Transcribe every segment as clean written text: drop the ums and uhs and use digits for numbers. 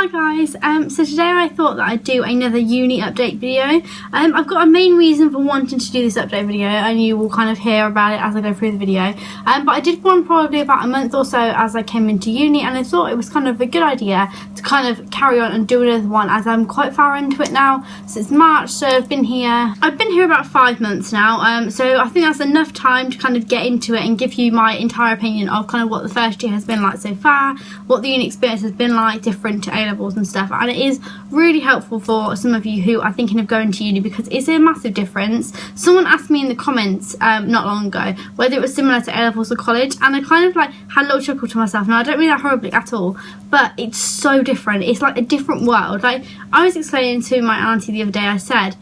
Hi guys, so today I thought that I'd do another uni update video. I've got a main reason for wanting to do this update video, and you will kind of hear about it as I go through the video. But I did one probably about a month or so as I came into uni, and I thought it was kind of a good idea to kind of carry on and do another one as I'm quite far into it now. Since March, so I've been here about 5 months now, so I think that's enough time to kind of get into it and give you my entire opinion of kind of what the first year has been like so far, what the uni experience has been like, different to A-levels and stuff. And it is really helpful for some of you who are thinking of going to uni because it's a massive difference. Someone asked me in the comments not long ago whether it was similar to A-levels or college, and I kind of like had a little chuckle to myself. Now I don't mean that horribly at all, but it's so different. It's like a different world. Like I was explaining to my auntie the other day, I said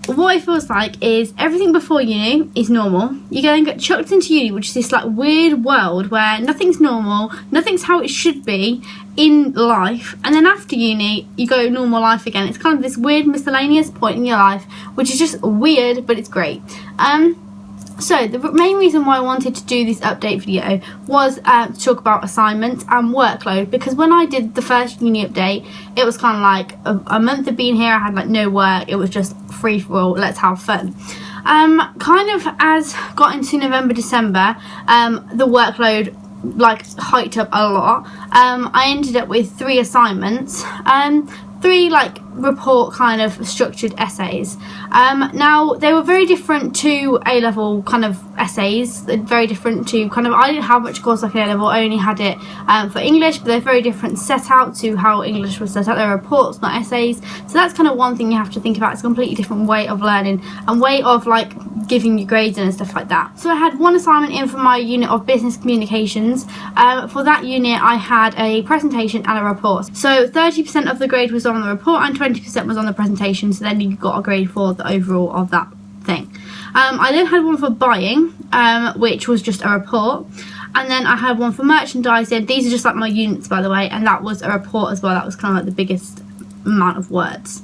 what it feels like is everything before uni is normal. You then get chucked into uni, which is this like weird world where nothing's normal, nothing's how it should be in life, and then after uni you go normal life again. It's kind of this weird miscellaneous point in your life which is just weird, but it's great. So the main reason why I wanted to do this update video was to talk about assignments and workload, because when I did the first uni update it was kind of like a month of being here, I had like no work, it was just free for all, let's have fun. Kind of as got into November, December, the workload like hiked up a lot. I ended up with 3 assignments, 3 like report kind of structured essays. Now they were very different to A-level kind of essays, very different to kind of, I didn't have much coursework in A-level, I only had it for English, but they're very different set out to how English was set out. They're reports, not essays, so that's kind of one thing you have to think about. It's a completely different way of learning and way of like giving you grades and stuff like that. So I had one assignment in for my unit of business communications. For that unit I had a presentation and a report, so 30% of the grade was on the report and 20% was on the presentation, so then you got a grade for the overall of that thing. I then had one for buying, which was just a report, and then I had one for merchandising. These are just like my units, by the way, and that was a report as well. That was kind of like the biggest amount of words.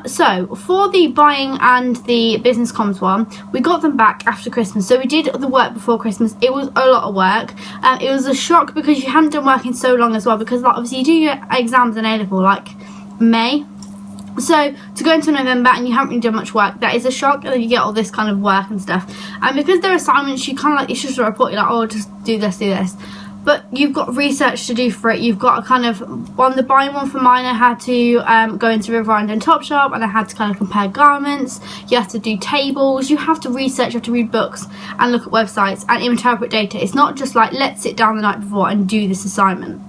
So for the buying and the business comms one, we got them back after Christmas, so we did the work before Christmas. It was a lot of work. It was a shock because you hadn't done work in so long as well, because like, obviously you do your exams in A-level like May, so to go into November and you haven't really done much work, that is a shock. And then you get all this kind of work and stuff, and because they're assignments, you kind of like, it's just a report, you're like, oh, just do this, but you've got research to do for it. You've got to kind of, on the buying one for mine, I had to go into Riverend and Topshop, and I had to kind of compare garments. You have to do tables, you have to research, you have to read books and look at websites and interpret data. It's not just like, let's sit down the night before and do this assignment.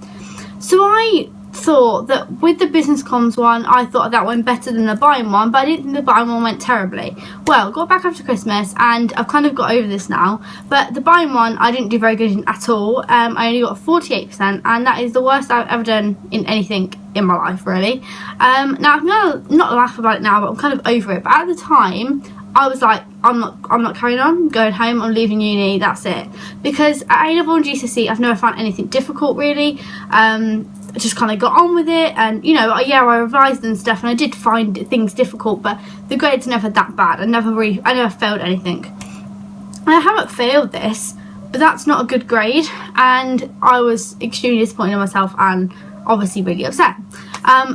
So I thought that with the business comms one, I thought that went better than the buying one, but I didn't think the buying one went terribly well. Got back after Christmas and I've kind of got over this now, but the buying one I didn't do very good in at all. I only got 48%, and that is the worst I've ever done in anything in my life, really. Now I'm gonna not laugh about it now, but I'm kind of over it. But at the time I was like, I'm not carrying on, I'm going home, I'm leaving uni, that's it. Because at A-level and GCSE I've never found anything difficult really. I just kind of got on with it, and you know, yeah, I revised and stuff, and I did find things difficult, but the grades never that bad. I never failed anything. And I haven't failed this, but that's not a good grade, and I was extremely disappointed in myself and obviously really upset.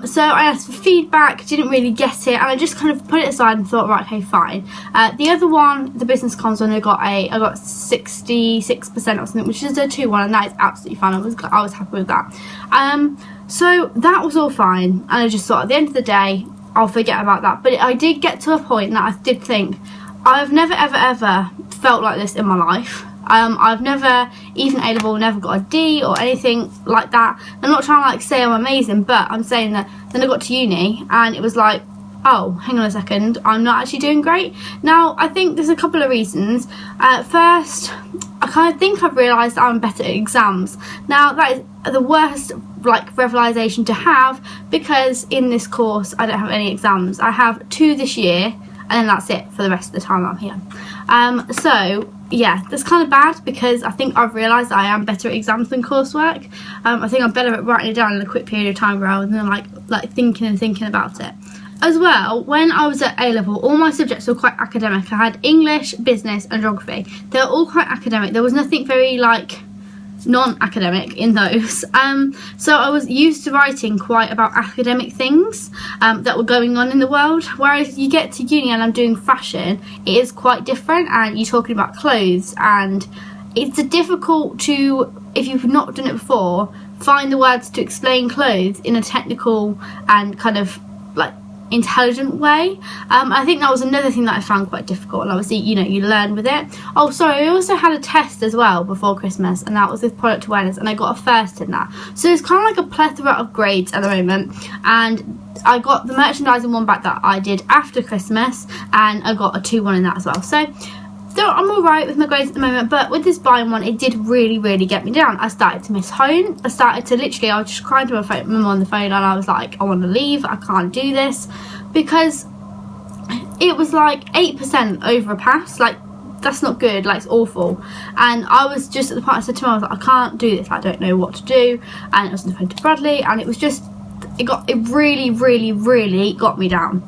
So I asked for feedback, didn't really get it, and I just kind of put it aside and thought, right, okay, fine. The other one, the business comms one, I got 66% or something, which is a 2-1, and that is absolutely fine. I was happy with that. So that was all fine, and I just thought at the end of the day I'll forget about that. But I did get to a point that I did think, I've never ever felt like this in my life. I've never, even A-level, never got a D or anything like that. I'm not trying to like say I'm amazing, but I'm saying that then I got to uni and it was like, oh, hang on a second, I'm not actually doing great. Now I think there's a couple of reasons. First, I kind of think I've realised that I'm better at exams. Now that is the worst like realisation to have, because in this course I don't have any exams. I have 2 this year, and then that's it for the rest of the time I'm here. So yeah, that's kind of bad, because I think I've realised I am better at exams than coursework. I think I'm better at writing it down in a quick period of time rather than like thinking about it. As well, when I was at A-level, all my subjects were quite academic. I had English, business and geography. They were all quite academic. There was nothing very like non-academic in those. So I was used to writing quite about academic things that were going on in the world, whereas you get to uni and I'm doing fashion, it is quite different, and you're talking about clothes, and it's difficult to, if you've not done it before, find the words to explain clothes in a technical and kind of like intelligent way. I think that was another thing that I found quite difficult, and obviously, you know, you learn with it. Oh, sorry, I also had a test as well before Christmas, and that was with product awareness, and I got a first in that. So it's kind of like a plethora of grades at the moment, and I got the merchandising one back that I did after Christmas, and I got a 2-1 in that as well. So I'm alright with my grades at the moment, but with this buying one, it did really get me down. I started to miss home. I started to literally, I was just crying to my mum on the phone, and I was like, I want to leave, I can't do this, because it was like 8% over a pass. Like, that's not good, like, it's awful. And I was just at the point, I said to him, I was like, I can't do this, I don't know what to do. And I was on the phone to Bradley, and it was just, it really got me down.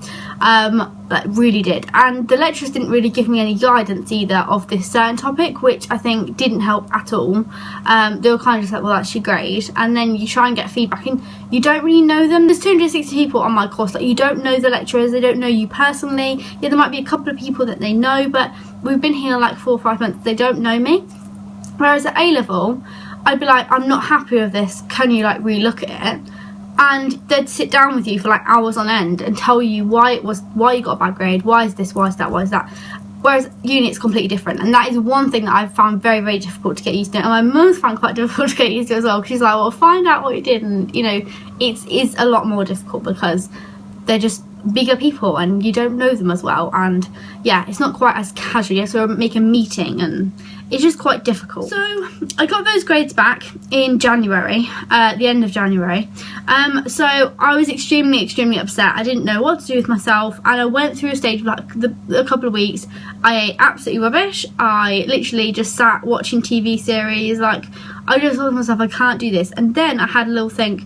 Like, really did. And the lecturers didn't really give me any guidance either of this certain topic, which I think didn't help at all. They were kind of just like, well, that's your grade, and then you try and get feedback, and you don't really know them. There's 260 people on my course, like, you don't know the lecturers, they don't know you personally. Yeah, there might be a couple of people that they know, but we've been here like 4 or 5 months, they don't know me. Whereas at A-level, I'd be like, I'm not happy with this, can you like re-look at it? And they'd sit down with you for like hours on end and tell you why you got a bad grade, why is this, why is that, why is that. Whereas uni, it's completely different, and that is one thing that I've found very difficult to get used to, and my mum's found quite difficult to get used to as well, because she's like, well, find out what you did, and you know, it's a lot more difficult because they're just bigger people and you don't know them as well, and yeah, it's not quite as casual. You have to make a meeting, and it's just quite difficult. So I got those grades back in January, the end of January. So I was extremely upset. I didn't know what to do with myself, and I went through a stage of like a couple of weeks. I ate absolutely rubbish. I literally just sat watching TV series. Like, I just thought to myself, I can't do this. And then I had a little think,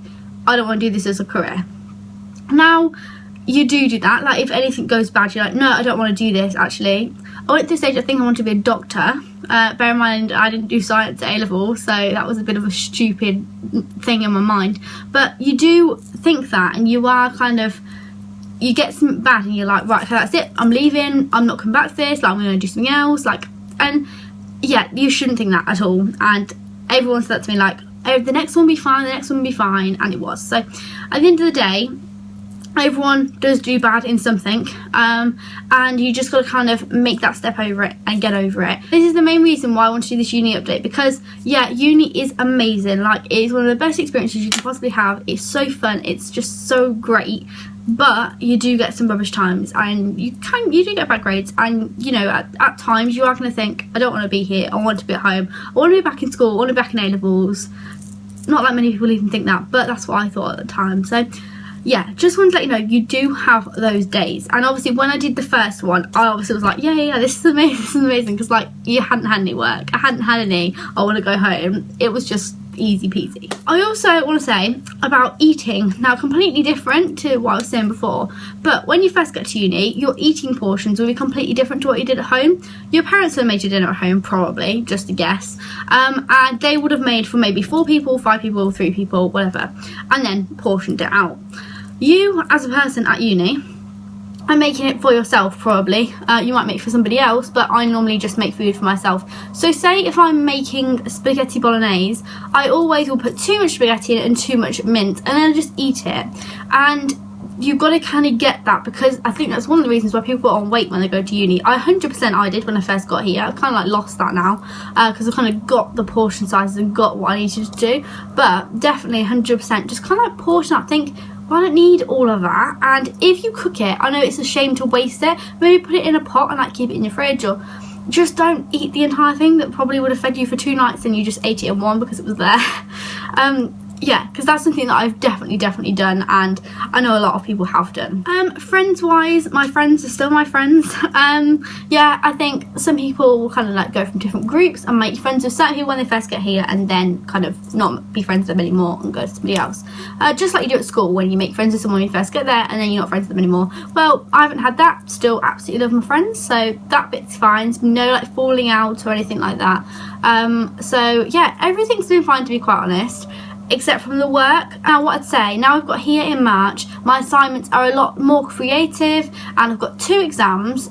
I don't want to do this as a career. Now, you do that. Like, if anything goes bad, you're like, no, I don't want to do this. Actually, I went through a stage, I think I wanted to be a doctor. Bear in mind, I didn't do science at A-level, so that was a bit of a stupid thing in my mind. But you do think that, and you are kind of, you get something bad and you're like, right, okay, that's it, I'm leaving, I'm not coming back to this, like, I'm going to do something else. Like, and yeah, you shouldn't think that at all. And everyone said that to me, like, oh, the next one will be fine, the next one will be fine, and it was. So at the end of the day, everyone does do bad in something, and you just got to kind of make that step over it and get over it. This is the main reason why I want to do this uni update, because yeah, uni is amazing. Like, it is one of the best experiences you can possibly have. It's so fun, it's just so great, but you do get some rubbish times, and you do get bad grades, and you know, at times you are going to think, I don't want to be here, I want to be at home, I want to be back in school, I want to be back in A-levels. Not that many people even think that, but that's what I thought at the time. So yeah, just wanted to let you know, you do have those days. And obviously when I did the first one, I obviously was like, yeah, this is amazing, because like, you hadn't had any work, I hadn't had any, I want to go home. It was just easy peasy. I also want to say about eating, now completely different to what I was saying before, but when you first get to uni, your eating portions will be completely different to what you did at home. Your parents would have made your dinner at home, probably, just a guess, and they would have made for maybe 4 people, 5 people, 3 people, whatever, and then portioned it out. You, as a person at uni, are making it for yourself, probably. You might make for somebody else, but I normally just make food for myself. So say if I'm making spaghetti bolognese, I always will put too much spaghetti in it and too much mint, and then I just eat it. And you've got to kind of get that, because I think that's one of the reasons why people put on weight when they go to uni. 100% I did when I first got here. I kind of like lost that now, because I kind of got the portion sizes and got what I needed to do. But definitely 100% just kind of like portion up. Think, I don't need all of that. And if you cook it, I know it's a shame to waste it, maybe put it in a pot and like keep it in your fridge, or just don't eat the entire thing that probably would have fed you for 2 nights and you just ate it in one because it was there. yeah, because that's something that I've definitely done, and I know a lot of people have done. Friends wise, my friends are still my friends. Yeah, I think some people will kind of like go from different groups and make friends with certain people when they first get here, and then kind of not be friends with them anymore and go to somebody else. Just like you do at school when you make friends with someone when you first get there and then you're not friends with them anymore. Well, I haven't had that. Still absolutely love my friends, so that bit's fine. No like falling out or anything like that. So yeah, everything's been fine, to be quite honest, except from the work. Now what I'd say, now I've got here in March, my assignments are a lot more creative, and I've got 2 exams,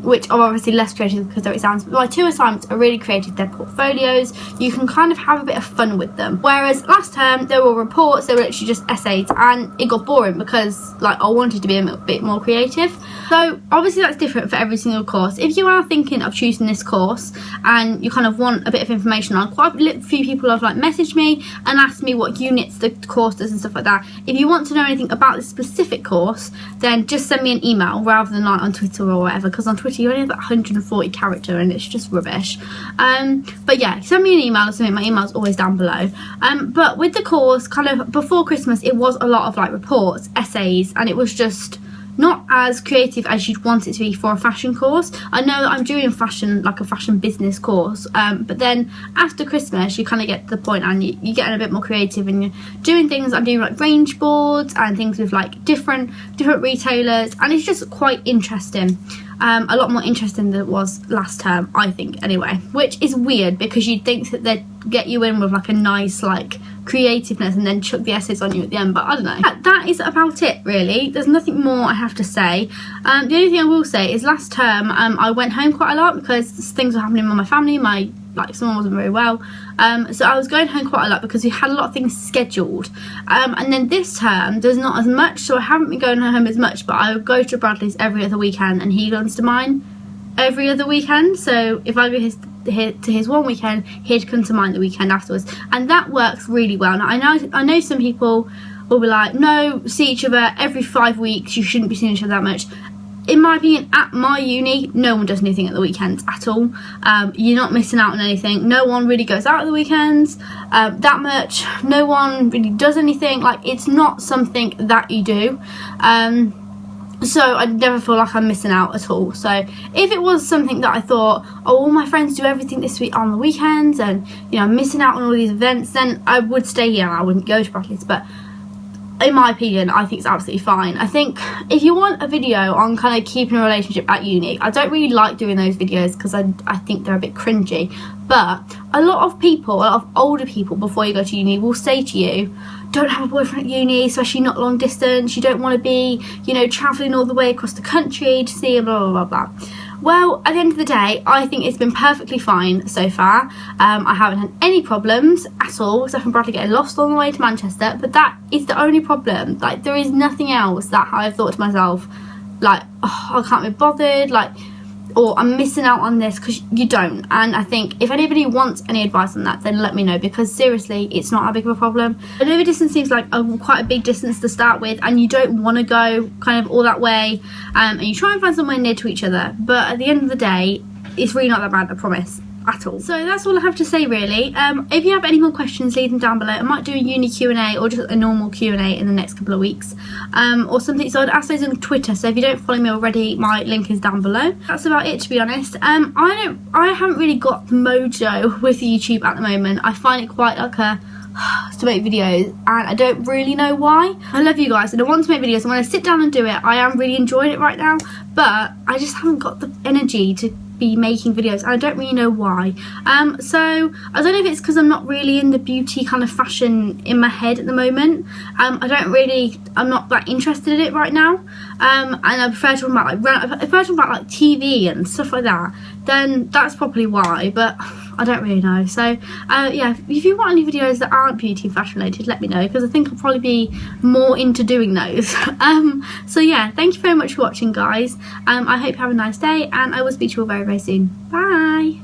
which are obviously less creative because they're exams, but my 2 assignments are really creative. They're portfolios. You can kind of have a bit of fun with them, whereas last term they were reports. They were literally just essays, and it got boring because like I wanted to be a bit more creative. So obviously that's different for every single course. If you are thinking of choosing this course and you kind of want a bit of information on, quite a few people have like messaged me and asked me what units the course does and stuff like that. If you want to know anything about this specific course, then just send me an email rather than like on Twitter or whatever, because on Twitter you only have that 140 character and it's just rubbish. But yeah, send me an email or something. My email's always down below. But with the course, kind of before Christmas, it was a lot of like reports, essays, and it was just not as creative as you'd want it to be for a fashion course. I know that I'm doing fashion, like a fashion business course, but then after Christmas you kind of get to the point and you're getting a bit more creative and you're doing things. I'm doing like range boards and things with like different retailers, and it's just quite interesting. A lot more interesting than it was last term, I think, anyway, which is weird because you'd think that they'd get you in with like a nice like creativeness and then chuck the essays on you at the end, but I don't know. That is about it really. There's nothing more I have to say. The only thing I will say is last term I went home quite a lot because things were happening with my family. Someone wasn't very well, so I was going home quite a lot because we had a lot of things scheduled, and then this term there's not as much, so I haven't been going home as much, but I would go to Bradley's every other weekend and he goes to mine every other weekend. So if I go to his one weekend, he'd come to mine the weekend afterwards, and that works really well. Now I know some people will be like, no, see each other every 5 weeks, you shouldn't be seeing each other that much. In my opinion, at my uni, no one does anything at the weekends at all. You're not missing out on anything. No one really goes out at the weekends that much. No one really does anything. Like, it's not something that you do. So I never feel like I'm missing out at all. So if it was something that I thought, oh, all my friends do everything this week on the weekends and, you know, I'm missing out on all these events, then I would stay here and I wouldn't go to Bradley's. But in my opinion, I think it's absolutely fine. I think if you want a video on kind of keeping a relationship at uni, I don't really like doing those videos because I think they're a bit cringy. But a lot of people, a lot of older people before you go to uni will say to you, don't have a boyfriend at uni, especially not long distance. You don't want to be, you know, travelling all the way across the country to see blah, blah, blah, blah. Well, at the end of the day, I think it's been perfectly fine so far. I haven't had any problems at all, except from Bradley getting lost on the way to Manchester, but that is the only problem. Like, there is nothing else that I've thought to myself, like, oh, I can't be bothered, like, or I'm missing out on this, because you don't. And I think if anybody wants any advice on that, then let me know, because seriously, it's not that big of a problem. I know the distance seems like quite a big distance to start with, and you don't want to go kind of all that way, and you try and find somewhere near to each other, but at the end of the day, it's really not that bad, I promise. At all. So that's all I have to say really. If you have any more questions, leave them down below. I might do a uni Q&A or just a normal Q&A in the next couple of weeks, or something. So I'd ask those on Twitter, so if you don't follow me already, my link is down below. That's about it, to be honest. I haven't really got the mojo with YouTube at the moment. I find it quite like a to make videos, and I don't really know why. I love you guys and I want to make videos, and when I sit down and do it, I am really enjoying it right now, but I just haven't got the energy to be making videos, and I don't really know why. So I don't know if it's because I'm not really in the beauty kind of fashion in my head at the moment. I'm not that interested in it right now, and I prefer talking about like TV and stuff like that. Then that's probably why, but I don't really know. So yeah, if you want any videos that aren't beauty and fashion related, let me know, because I think I'll probably be more into doing those. So yeah, thank you very much for watching, guys. I hope you have a nice day, and I will speak to you all very, very soon. Bye.